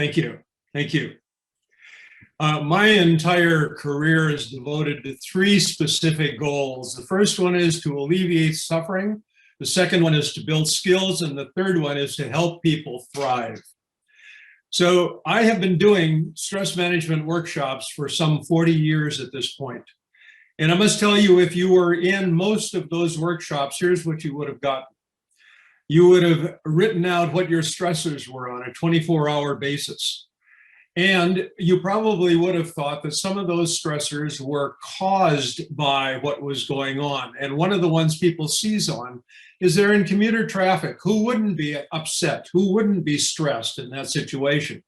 Thank you. Thank you. My entire career is devoted to three specific goals. The first one is to alleviate suffering. The second one is to build skills. And the third one is to help people thrive. So I have been doing stress management workshops for some 40 years at this point. And I must tell you, if you were in most of those workshops, here's what you would have gotten. You would have written out what your stressors were on a 24-hour basis. And you probably would have thought that some of those stressors were caused by what was going on. And one of the ones people seize on is they're in commuter traffic. Who wouldn't be upset? Who wouldn't be stressed in that situation?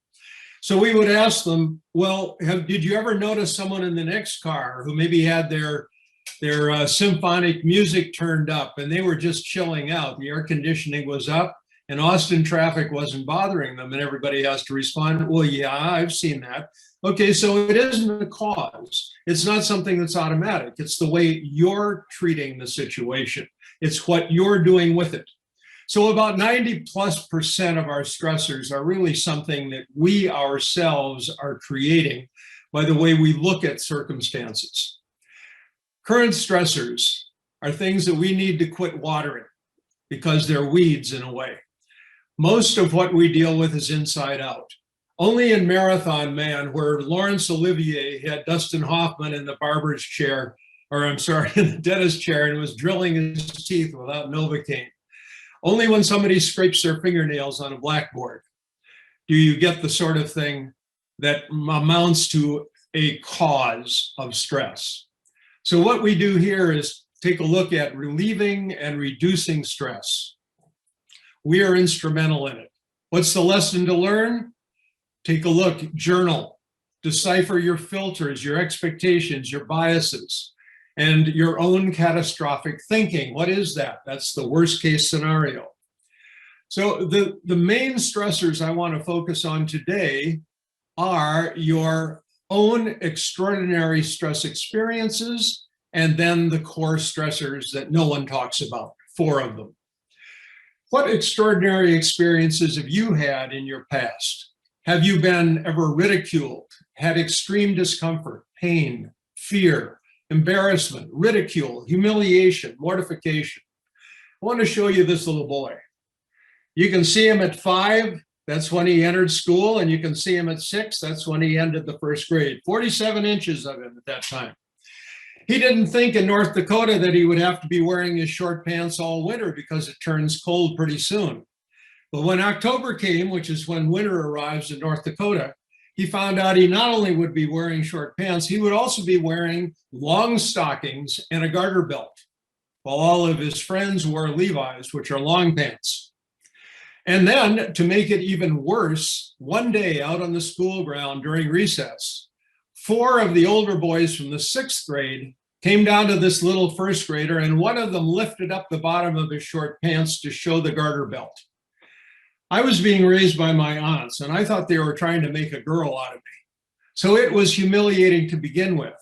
So we would ask them, well, did you ever notice someone in the next car who maybe had their symphonic music turned up and they were just chilling out? The air conditioning was up and Austin traffic wasn't bothering them, and everybody has to respond, well, yeah, I've seen that. Okay, so it isn't a cause. It's not something that's automatic. It's the way you're treating the situation. It's what you're doing with it. So about 90+% of our stressors are really something that we ourselves are creating by the way we look at circumstances. Current stressors are things that we need to quit watering because they're weeds in a way. Most of what we deal with is inside out. Only in Marathon Man, where Laurence Olivier had Dustin Hoffman in the barber's chair, or I'm sorry, in the dentist chair, and was drilling his teeth without Novocaine. Only when somebody scrapes their fingernails on a blackboard do you get the sort of thing that amounts to a cause of stress. So what we do here is take a look at relieving and reducing stress. We are instrumental in it. What's the lesson to learn? Take a look, journal, decipher your filters, your expectations, your biases, and your own catastrophic thinking. What is that? That's the worst case scenario. So the main stressors I want to focus on today are your own extraordinary stress experiences and then the core stressors that no one talks about, 4 of them. What extraordinary experiences have you had in your past? Have you been ever ridiculed, had extreme discomfort, pain, fear, embarrassment, ridicule, humiliation, mortification? I want to show you this little boy. You can see him at 5, that's when he entered school, and you can see him at 6, that's when he ended the 1st grade. 47 inches of him at that time. He didn't think in North Dakota that he would have to be wearing his short pants all winter because it turns cold pretty soon. But when October came, which is when winter arrives in North Dakota, he found out he not only would be wearing short pants, he would also be wearing long stockings and a garter belt, while all of his friends wore Levi's, which are long pants. And then, to make it even worse, one day out on the school ground during recess, 4 of the older boys from the 6th grade came down to this little 1st grader, and one of them lifted up the bottom of his short pants to show the garter belt. I was being raised by my aunts, and I thought they were trying to make a girl out of me. So it was humiliating to begin with.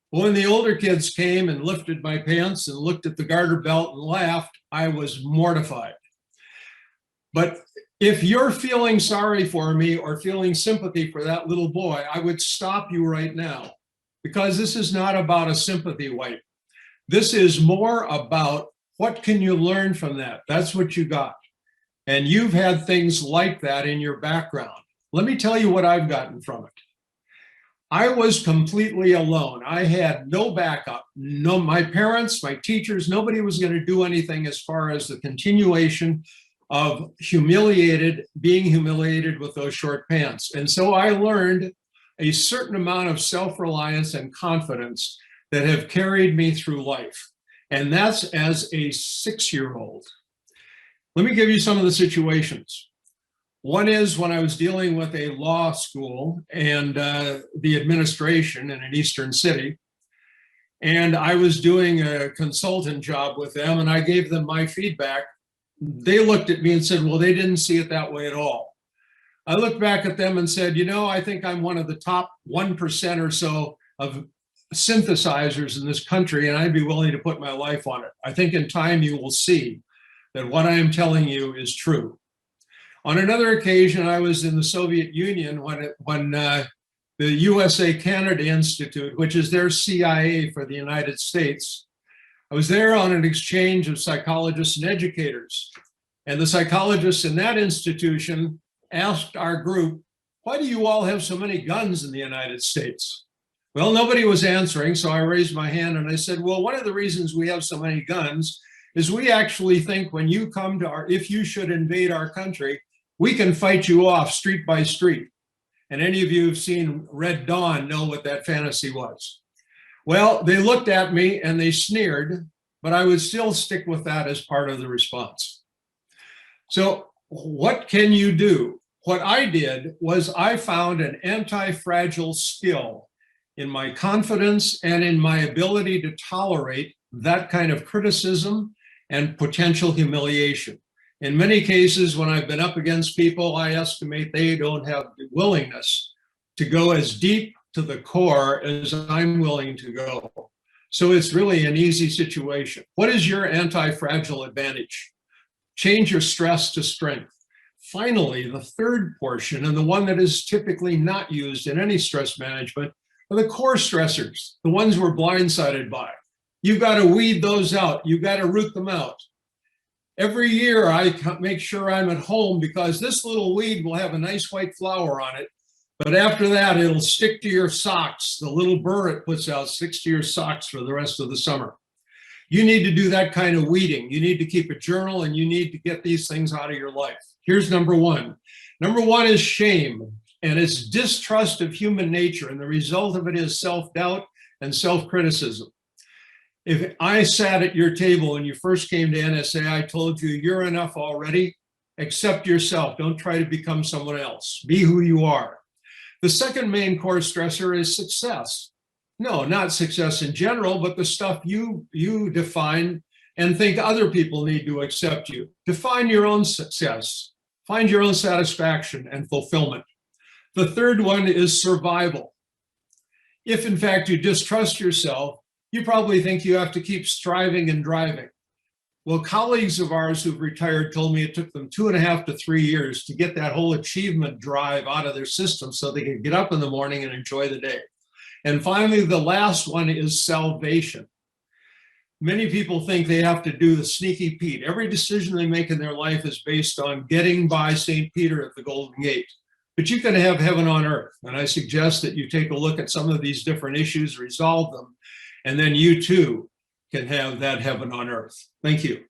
When the older kids came and lifted my pants and looked at the garter belt and laughed, I was mortified. But if you're feeling sorry for me or feeling sympathy for that little boy, I would stop you right now, because this is not about a sympathy wipe. This is more about what can you learn from that? That's what you got. And you've had things like that in your background. Let me tell you what I've gotten from it. I was completely alone. I had no backup. No, my parents, my teachers, nobody was going to do anything as far as the continuation of being humiliated with those short pants. And so I learned a certain amount of self-reliance and confidence that have carried me through life. And that's as a 6-year-old. Let me give you some of the situations. One is when I was dealing with a law school and the administration in an eastern city, and I was doing a consultant job with them, and I gave them my feedback. They looked at me and said, well, they didn't see it that way at all. I looked back at them and said, you know, I think I'm one of the top 1% or so of synthesizers in this country, and I'd be willing to put my life on it. I think in time you will see that what I am telling you is true. On another occasion, I was in the Soviet Union when the USA-Canada Institute, which is their CIA for the United States, I was there on an exchange of psychologists and educators. And the psychologists in that institution asked our group, why do you all have so many guns in the United States? Well, nobody was answering, so I raised my hand and I said, well, one of the reasons we have so many guns is we actually think when you come to if you should invade our country, we can fight you off street by street. And any of you who've seen Red Dawn know what that fantasy was. Well, they looked at me and they sneered, but I would still stick with that as part of the response. So what can you do? What I did was I found an anti-fragile skill in my confidence and in my ability to tolerate that kind of criticism and potential humiliation. In many cases, when I've been up against people, I estimate they don't have the willingness to go as deep to the core as I'm willing to go. So it's really an easy situation. What is your anti-fragile advantage? Change your stress to strength. Finally, the third portion, and the one that is typically not used in any stress management, are the core stressors, the ones we're blindsided by. You've got to weed those out. You've got to root them out. Every year I make sure I'm at home because this little weed will have a nice white flower on it. But after that, it'll stick to your socks. The little burr it puts out sticks to your socks for the rest of the summer. You need to do that kind of weeding. You need to keep a journal and you need to get these things out of your life. Here's number one. Number one is shame, and it's distrust of human nature. And the result of it is self-doubt and self-criticism. If I sat at your table when you first came to NSA, I told you, you're enough already. Accept yourself. Don't try to become someone else. Be who you are. The second main core stressor is success. No, not success in general, but the stuff you define and think other people need to accept you. Define your own success. Find your own satisfaction and fulfillment. The third one is survival. If in fact you distrust yourself, you probably think you have to keep striving and driving. Well, colleagues of ours who've retired told me it took them 2.5 to 3 years to get that whole achievement drive out of their system so they could get up in the morning and enjoy the day. And finally, the last one is salvation. Many people think they have to do the sneaky Pete. Every decision they make in their life is based on getting by St. Peter at the Golden Gate. But you can have heaven on earth. And I suggest that you take a look at some of these different issues, resolve them, and then you too can have that heaven on earth. Thank you.